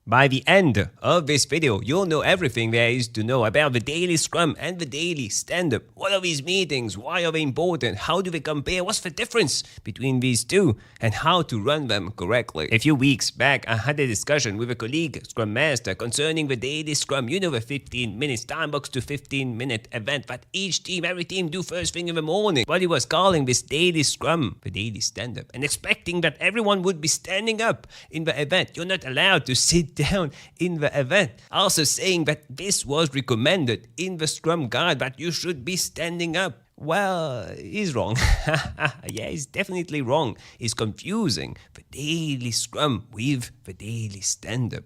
By the end of this video, you'll know everything there is to know about the Daily Scrum and the Daily Stand-Up. What are these meetings? Why are they important? How do they compare? What's the difference between these two? And how to run them correctly. A few weeks back, I had a discussion with a colleague, Scrum Master, concerning the Daily Scrum. You know, the 15 minutes time box to 15-minute event that every team do first thing in the morning. But he was calling this Daily Scrum the Daily Stand-Up and expecting that everyone would be standing up in the event. You're not allowed to sit down in the event. Also saying that this was recommended in the Scrum Guide, that you should be standing up. Well, he's wrong. Yeah, he's definitely wrong. He's confusing the Daily Scrum with the Daily Stand-Up.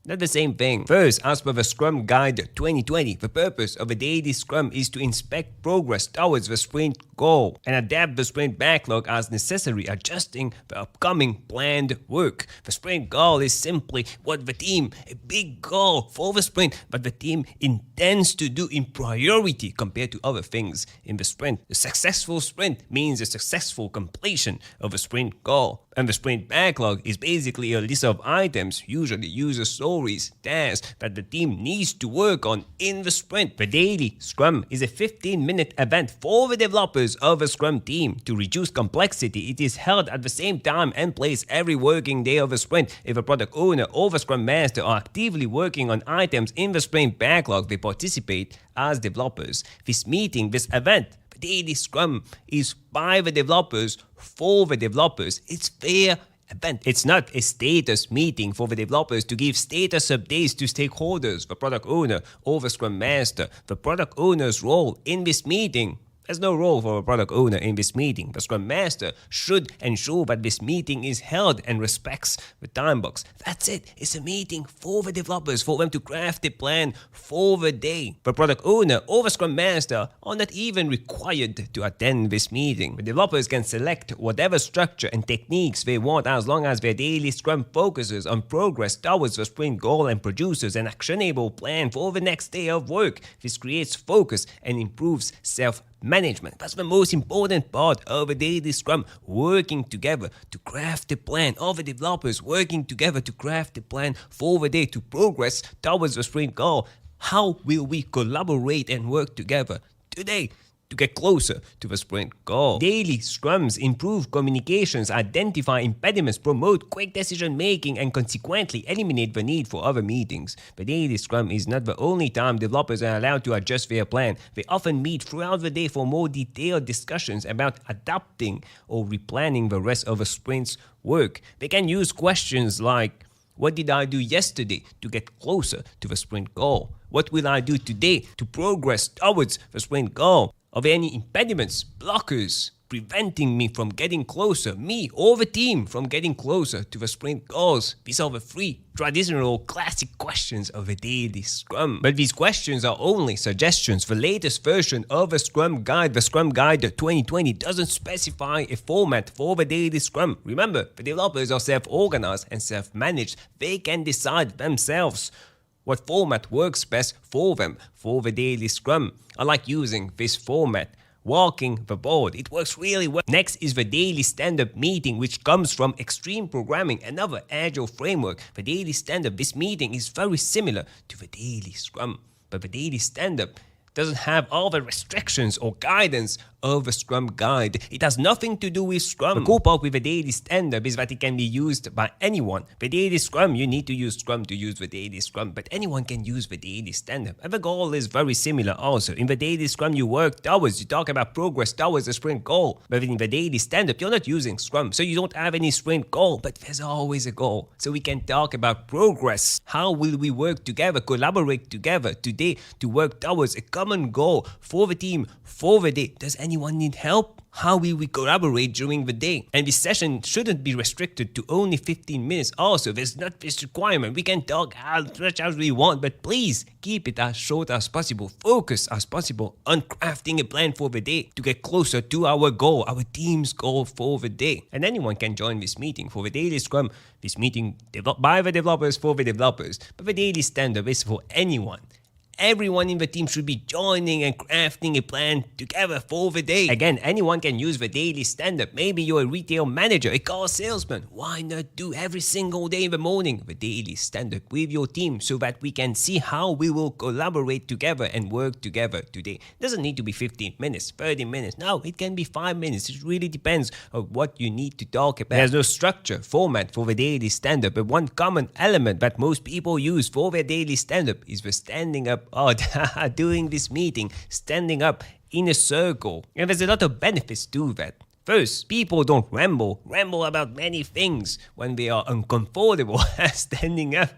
Not the same thing. First, as per the Scrum Guide 2020, the purpose of a daily Scrum is to inspect progress towards the sprint goal and adapt the sprint backlog as necessary, adjusting the upcoming planned work. The sprint goal is simply what the team, a big goal for the sprint, but the team intends to do in priority compared to other things in the sprint. The successful sprint means a successful completion of a sprint goal. And the sprint backlog is basically a list of items, usually user stories, tasks that the team needs to work on in the sprint. The Daily Scrum is a 15-minute event for the developers of a Scrum team. To reduce complexity, it is held at the same time and place every working day of a sprint. If a product owner or the Scrum Master are actively working on items in the sprint backlog, they participate as developers. This event, Daily Scrum, is by the developers for the developers. It's their event. It's not a status meeting for the developers to give status updates to stakeholders, the product owner or the Scrum Master. The product owner's role in this meeting, there's no role for a product owner in this meeting. The Scrum Master should ensure that this meeting is held and respects the time box. That's it. It's a meeting for the developers, for them to craft a plan for the day. The product owner or the Scrum Master are not even required to attend this meeting. The developers can select whatever structure and techniques they want as long as their Daily Scrum focuses on progress towards the sprint goal and produces an actionable plan for the next day of work. This creates focus and improves self-management. That's the most important part of a Daily Scrum, working together to craft a plan. All the developers working together to craft a plan for the day to progress towards the sprint goal. How will we collaborate and work together today to get closer to the sprint goal? Daily Scrums improve communications, identify impediments, promote quick decision making, and consequently eliminate the need for other meetings. The Daily Scrum is not the only time developers are allowed to adjust their plan. They often meet throughout the day for more detailed discussions about adapting or replanning the rest of a sprint's work. They can use questions like, what did I do yesterday to get closer to the sprint goal? What will I do today to progress towards the sprint goal? Are there any impediments, blockers, preventing me from getting closer, me or the team from getting closer to the sprint goals? These are the three traditional classic questions of a Daily Scrum. But these questions are only suggestions. The latest version of the Scrum Guide, the Scrum Guide 2020, doesn't specify a format for the Daily Scrum. Remember, the developers are self-organized and self-managed. They can decide themselves what format works best for them for the Daily Scrum. I like using this format, walking the board. It works really well. Next is the Daily Stand-Up meeting, which comes from Extreme Programming, another agile framework. The Daily Stand-Up, this meeting is very similar to the Daily Scrum, but the Daily Stand-Up doesn't have all the restrictions or guidance of a Scrum Guide. It has nothing to do with Scrum. The cool part with a Daily Stand-Up is that it can be used by anyone. The Daily Scrum, you need to use Scrum to use the Daily Scrum, but anyone can use the Daily Stand-Up. And the goal is very similar also. In the Daily Scrum, you work towards, you talk about progress towards the sprint goal. But in the Daily Stand-Up, you're not using Scrum, so you don't have any sprint goal, but there's always a goal. So we can talk about progress. How will we work together, collaborate together today to work towards a common goal for the team, for the day? Does anyone need help? How will we collaborate during the day? And this session shouldn't be restricted to only 15 minutes. Also, there's not this requirement. We can talk as much as we want, but please keep it as short as possible. Focus as possible on crafting a plan for the day to get closer to our goal, our team's goal for the day. And anyone can join this meeting for the Daily Scrum. This meeting developed by the developers for the developers, but the Daily Stand-Up is for anyone. everyone in the team should be joining and crafting a plan together for the day. Again, anyone can use the daily stand-up. Maybe you're a retail manager, a car salesman. Why not do every single day in the morning the daily stand-up with your team so that we can see how we will collaborate together and work together today. It doesn't need to be 15 minutes, 30 minutes. No, it can be 5 minutes. It really depends on what you need to talk about. There's no structure, format for the daily stand-up, but one common element that most people use for their daily stand-up is the standing up odd. Doing this meeting, standing up in a circle. And there's a lot of benefits to that. First, people don't ramble about many things when they are uncomfortable standing up.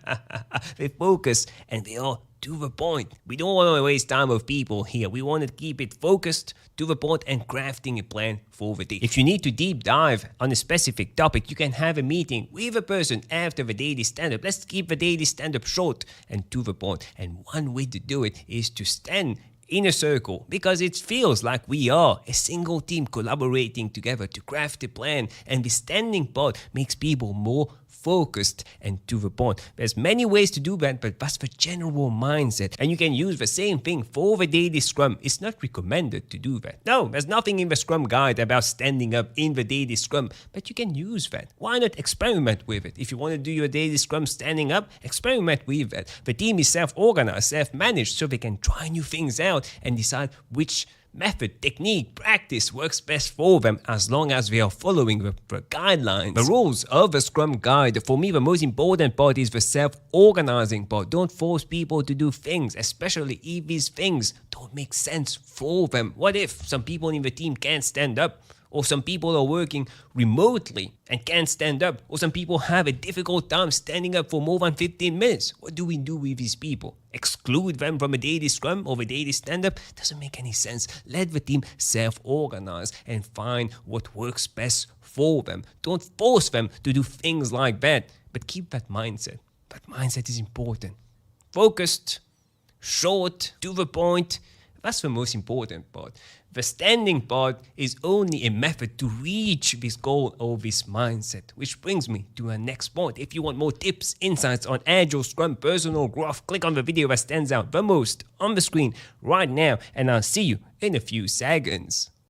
They focus and they are to the point. We don't want to waste time with people here. We want to keep it focused, to the point, and crafting a plan for the day. If you need to deep dive on a specific topic, you can have a meeting with a person after the daily stand-up. Let's keep the daily stand-up short and to the point. And one way to do it is to stand in a circle, because it feels like we are a single team collaborating together to craft a plan, and the standing part makes people more focused and to the point. There's many ways to do that, but that's the general mindset, and you can use the same thing for the daily scrum. It's not recommended to do that. No, there's nothing in the scrum guide about standing up in the daily scrum, but you can use that. Why not experiment with it? If you want to do your daily scrum standing up, experiment with that. The team is self-organized, self-managed, so they can try new things out and decide which method, technique, practice works best for them, as long as they are following the guidelines. The rules of the Scrum Guide. For me, the most important part is the self-organizing part. Don't force people to do things, especially if these things don't make sense for them. What if some people in the team can't stand up? Or some people are working remotely and can't stand up? Or some people have a difficult time standing up for more than 15 minutes? What do we do with these people? Exclude them from a daily scrum or a daily stand-up? Doesn't make any sense. Let the team self-organize and find what works best for them. Don't force them to do things like that, but keep that mindset. That mindset is important. Focused, short, to the point. That's the most important part. The standing part is only a method to reach this goal or this mindset, which brings me to our next point. If you want more tips, insights on Agile, Scrum, personal growth, click on the video that stands out the most on the screen right now, and I'll see you in a few seconds.